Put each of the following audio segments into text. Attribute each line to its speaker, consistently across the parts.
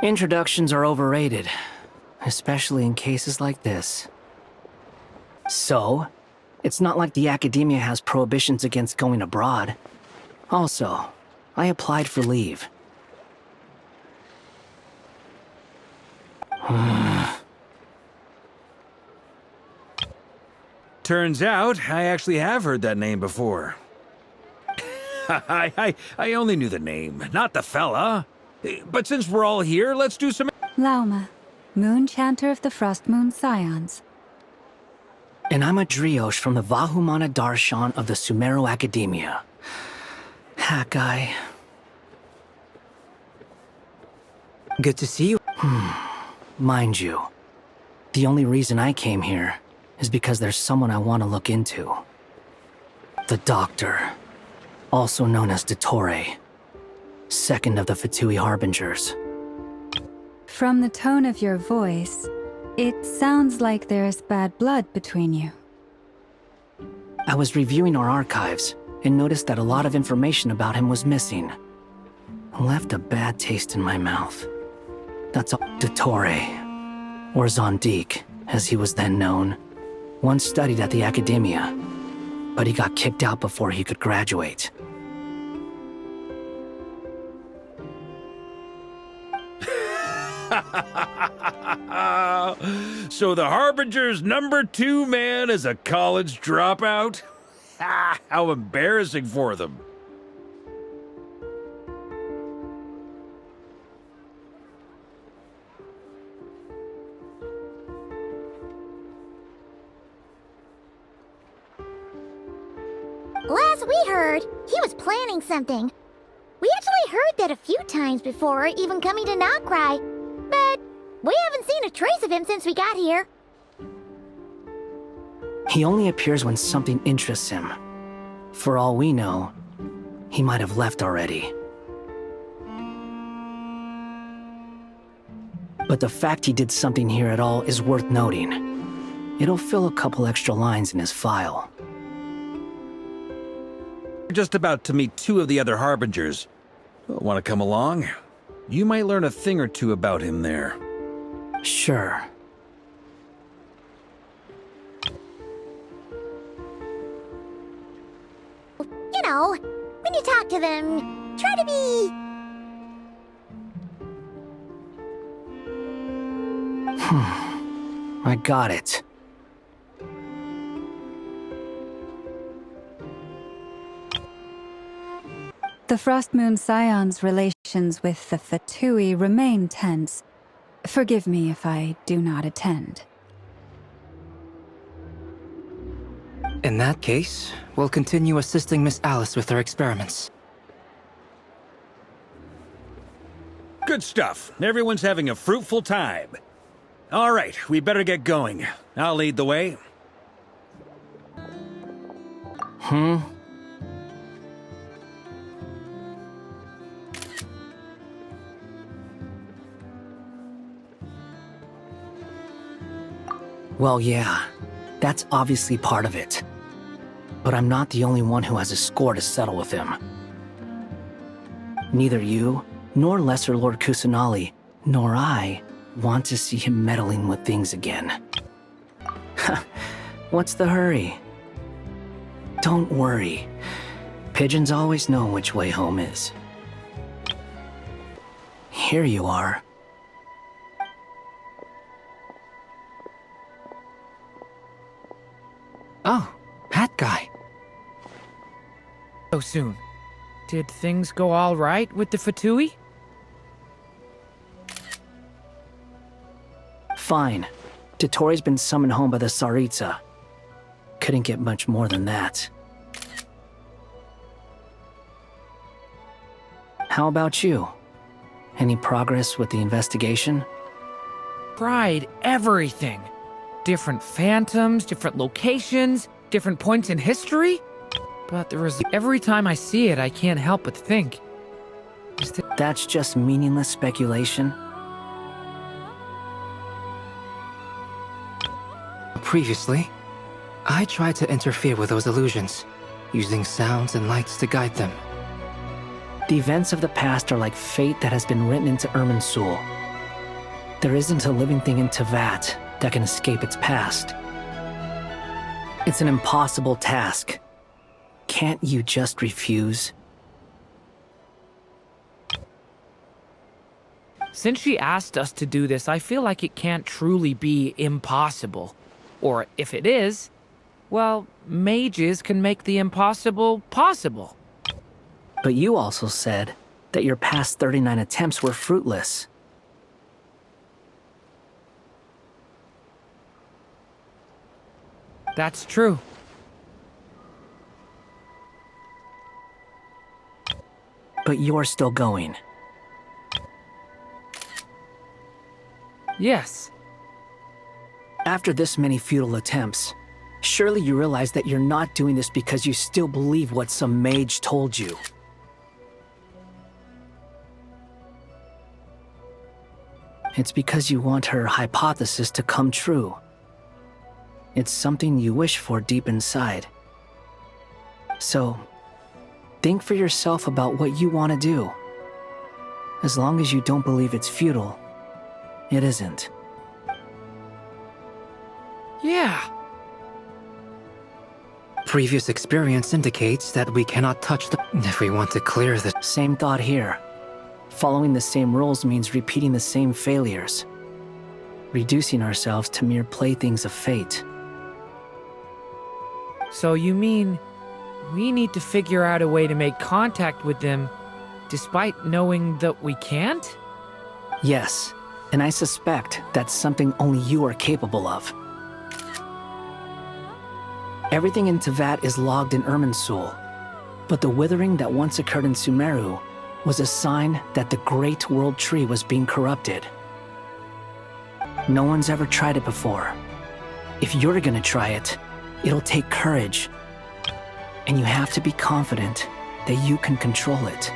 Speaker 1: Introductions are overrated, especially in cases like this. So, it's not like the academia has prohibitions against going abroad. Also, I applied for leave.
Speaker 2: Turns out, I actually have heard that name before. I only knew the name, not the fella. But since we're all here, let's do some...
Speaker 3: Lauma, Moon Chanter of the Frost Moon Scions.
Speaker 1: And I'm a Driosh from the Vahumana Darshan of the Sumeru Academia. Hat guy.
Speaker 4: Good to see you.
Speaker 1: Mind you, the only reason I came here is because there's someone I want to look into. The Doctor, also known as Dottore, second of the Fatui Harbingers.
Speaker 3: From the tone of your voice, it sounds like there's bad blood between you.
Speaker 1: I was reviewing our archives and noticed that a lot of information about him was missing. Left a bad taste in my mouth. That's all. Dottore, or Zondique, as he was then known, once studied at the Academia, but he got kicked out before he could graduate.
Speaker 2: So the Harbinger's #2 man is a college dropout? How embarrassing for them.
Speaker 5: Last we heard, he was planning something. We actually heard that a few times before, even coming to Nokrai. But we haven't seen a trace of him since we got here.
Speaker 1: He only appears when something interests him. For all we know, he might have left already. But the fact he did something here at all is worth noting. It'll fill a couple extra lines in his file.
Speaker 2: We're just about to meet 2 of the other Harbingers. Want to come along? You might learn a thing or two about him there.
Speaker 1: Sure.
Speaker 5: You know, when you talk to them, try to be...
Speaker 1: I got it.
Speaker 3: The Frost Moon Scions' relations with the Fatui remain tense. Forgive me if I do not attend.
Speaker 4: In that case, we'll continue assisting Miss Alice with her experiments.
Speaker 2: Good stuff. Everyone's having a fruitful time. All right, we better get going. I'll lead the way.
Speaker 1: Well, yeah, that's obviously part of it. But I'm not the only one who has a score to settle with him. Neither you, nor Lesser Lord Kusanali, nor I want to see him meddling with things again. What's the hurry? Don't worry. Pigeons always know which way home is. Here you are.
Speaker 4: Oh, Hat Guy.
Speaker 6: So soon. Did things go all right with the Fatui?
Speaker 1: Fine. Dottore's been summoned home by the Tsaritsa. Couldn't get much more than that. How about you? Any progress with the investigation?
Speaker 6: Tried everything. Different phantoms, different locations, different points in history. But every time I see it, I can't help but think.
Speaker 1: That's just meaningless speculation.
Speaker 4: Previously, I tried to interfere with those illusions, using sounds and lights to guide them.
Speaker 1: The events of the past are like fate that has been written into Irminsul. There isn't a living thing in Tevat that can escape its past. It's an impossible task. Can't you just refuse?
Speaker 6: Since she asked us to do this, I feel like it can't truly be impossible. Or if it is, well, mages can make the impossible possible.
Speaker 1: But you also said that your past 39 attempts were fruitless.
Speaker 6: That's true.
Speaker 1: But you're still going.
Speaker 6: Yes.
Speaker 1: After this many futile attempts, surely you realize that you're not doing this because you still believe what some mage told you. It's because you want her hypothesis to come true. It's something you wish for deep inside. So, think for yourself about what you want to do. As long as you don't believe it's futile, it isn't.
Speaker 6: Yeah.
Speaker 4: Previous experience indicates that we cannot touch the... If we want to clear the...
Speaker 1: Same thought here. Following the same rules means repeating the same failures. Reducing ourselves to mere playthings of fate.
Speaker 6: So you mean we need to figure out a way to make contact with them despite knowing that we can't?
Speaker 1: Yes, and I suspect that's something only you are capable of. Everything in Tevat is logged in Irminsul, but the withering that once occurred in Sumeru was a sign that the Great World Tree was being corrupted. No one's ever tried it before. If you're gonna try it, it'll take courage. And you have to be confident that you can control it.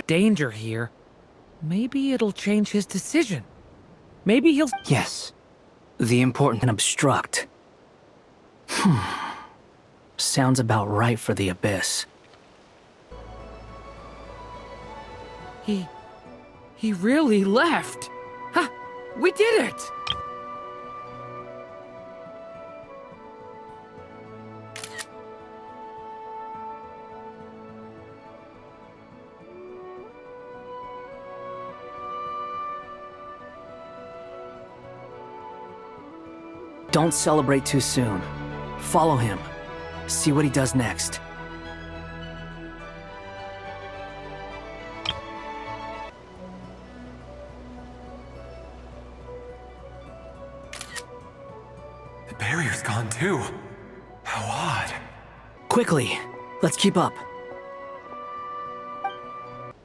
Speaker 6: Danger here. Maybe it'll change his decision. Maybe he'll...
Speaker 4: Yes. The important...
Speaker 1: And obstruct. Sounds about right for the Abyss.
Speaker 6: He really left. Ha! We did it!
Speaker 1: Don't celebrate too soon. Follow him. See what he does next.
Speaker 7: The barrier's gone too. How odd.
Speaker 1: Quickly, let's keep up.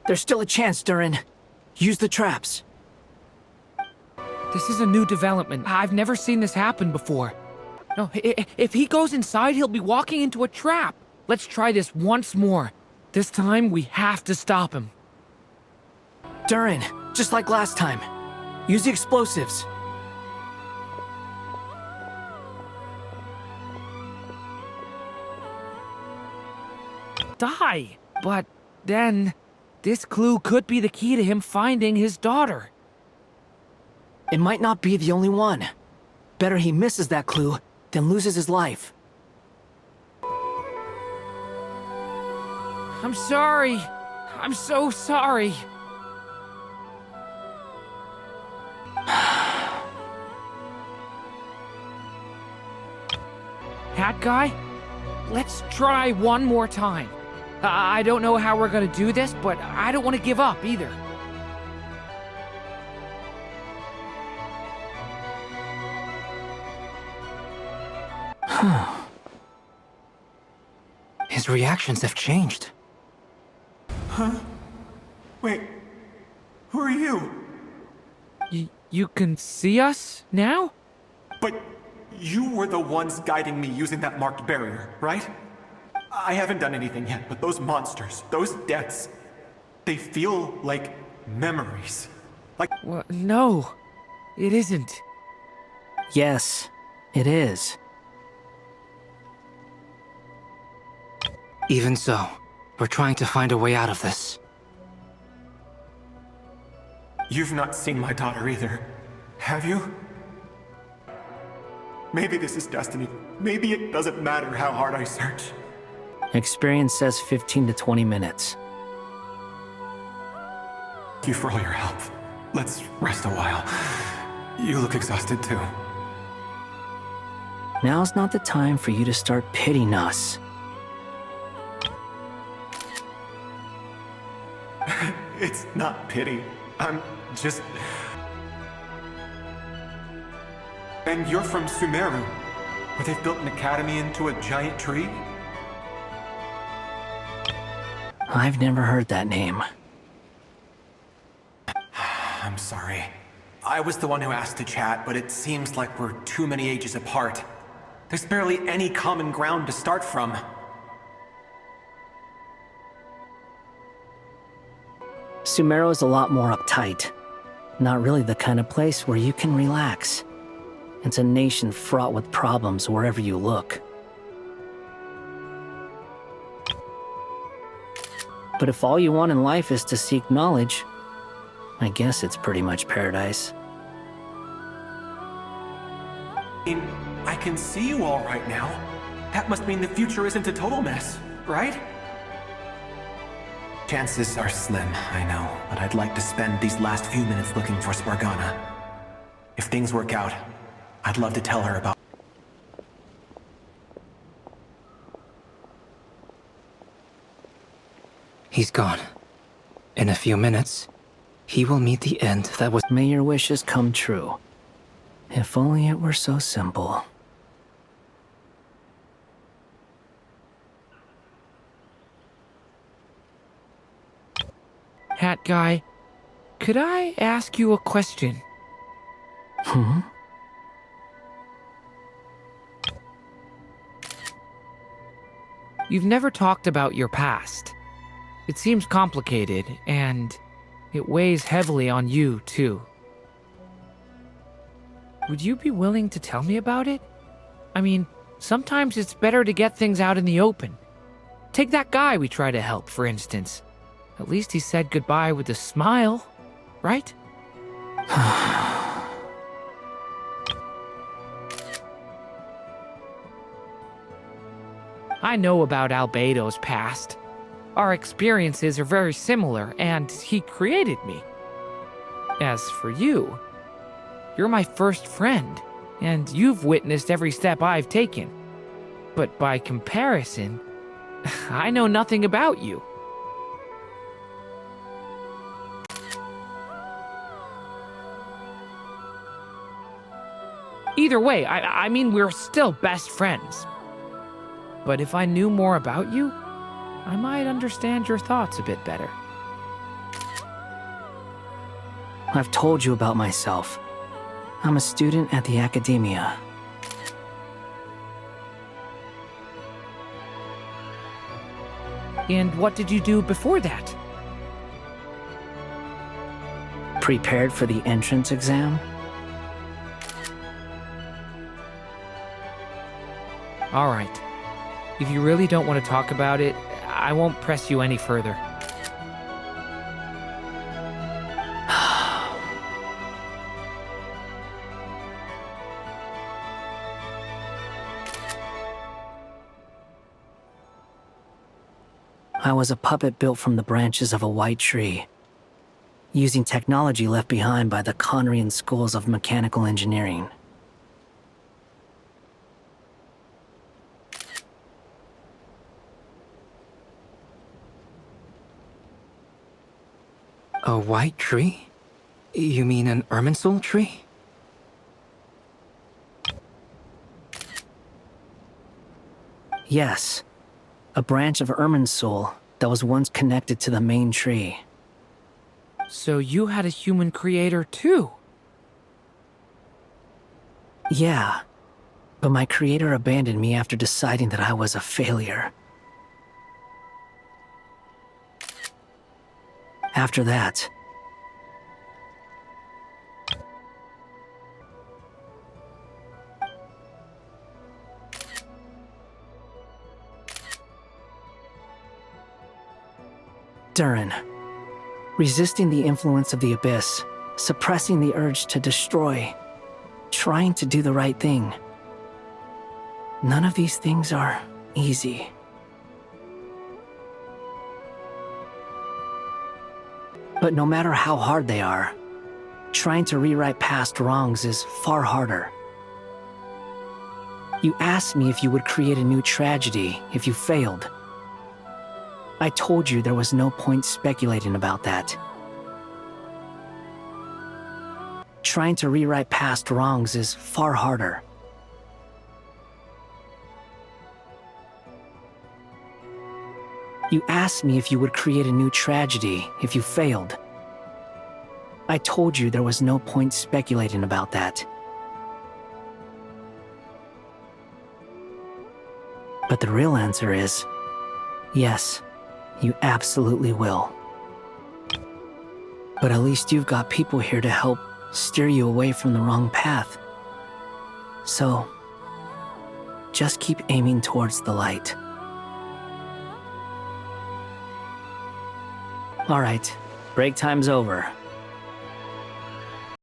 Speaker 1: There's still a chance, Durin. Use the traps.
Speaker 6: This is a new development. I've never seen this happen before. No, if he goes inside, he'll be walking into a trap. Let's try this once more. This time, we have to stop him.
Speaker 1: Durin, just like last time. Use the explosives.
Speaker 6: Die! But then, this clue could be the key to him finding his daughter.
Speaker 1: It might not be the only one. Better he misses that clue than loses his life.
Speaker 6: I'm sorry. I'm so sorry. Hat guy, let's try one more time. I don't know how we're gonna do this, but I don't want to give up either.
Speaker 4: His reactions have changed.
Speaker 7: Huh? Wait, who are you?
Speaker 6: You can see us now?
Speaker 7: But you were the ones guiding me using that marked barrier, right? I haven't done anything yet, but those monsters, those deaths, they feel like memories. Like...
Speaker 6: Well, no, it isn't.
Speaker 1: Yes, it is.
Speaker 4: Even so, we're trying to find a way out of this.
Speaker 7: You've not seen my daughter either, have you? Maybe this is destiny. Maybe it doesn't matter how hard I search.
Speaker 1: Experience says 15 to 20 minutes.
Speaker 7: Thank you for all your help. Let's rest a while. You look exhausted too.
Speaker 1: Now's not the time for you to start pitying us.
Speaker 7: It's not pity. I'm just... And you're from Sumeru, where they've built an academy into a giant tree?
Speaker 1: I've never heard that name.
Speaker 7: I'm sorry. I was the one who asked to chat, but it seems like we're too many ages apart. There's barely any common ground to start from.
Speaker 1: Sumeru is a lot more uptight. Not really the kind of place where you can relax. It's a nation fraught with problems wherever you look. But if all you want in life is to seek knowledge, I guess it's pretty much paradise.
Speaker 7: I can see you all right now. That must mean the future isn't a total mess, right? Chances are slim, I know, but I'd like to spend these last few minutes looking for Spargana. If things work out, I'd love to tell her about...
Speaker 4: He's gone. In a few minutes, he will meet the end that was...
Speaker 1: May your wishes come true. If only it were so simple.
Speaker 6: Hat guy, could I ask you a question?
Speaker 1: Hmm?
Speaker 6: You've never talked about your past. It seems complicated, and it weighs heavily on you, too. Would you be willing to tell me about it? I mean, sometimes it's better to get things out in the open. Take that guy we try to help, for instance. At least he said goodbye with a smile, right? I know about Albedo's past. Our experiences are very similar, and he created me. As for you, you're my first friend, and you've witnessed every step I've taken. But by comparison, I know nothing about you. Either way, I mean, we're still best friends. But if I knew more about you, I might understand your thoughts a bit better.
Speaker 1: I've told you about myself. I'm a student at the academia.
Speaker 6: And what did you do before that?
Speaker 1: Prepared for the entrance exam?
Speaker 6: All right. If you really don't want to talk about it, I won't press you any further.
Speaker 1: I was a puppet built from the branches of a white tree, using technology left behind by the Conrian schools of mechanical engineering.
Speaker 4: A white tree? You mean an Irminsul tree?
Speaker 1: Yes, a branch of Irminsul that was once connected to the main tree.
Speaker 6: So you had a human creator too?
Speaker 1: Yeah, but my creator abandoned me after deciding that I was a failure. After that, Durin, resisting the influence of the Abyss, suppressing the urge to destroy, trying to do the right thing. None of these things are easy. But no matter how hard they are, trying to rewrite past wrongs is far harder. You asked me if you would create a new tragedy if you failed. I told you there was no point speculating about that. Trying to rewrite past wrongs is far harder. You asked me if you would create a new tragedy if you failed. I told you there was no point speculating about that. But the real answer is, yes, you absolutely will. But at least you've got people here to help steer you away from the wrong path. So, just keep aiming towards the light. All right, break time's over.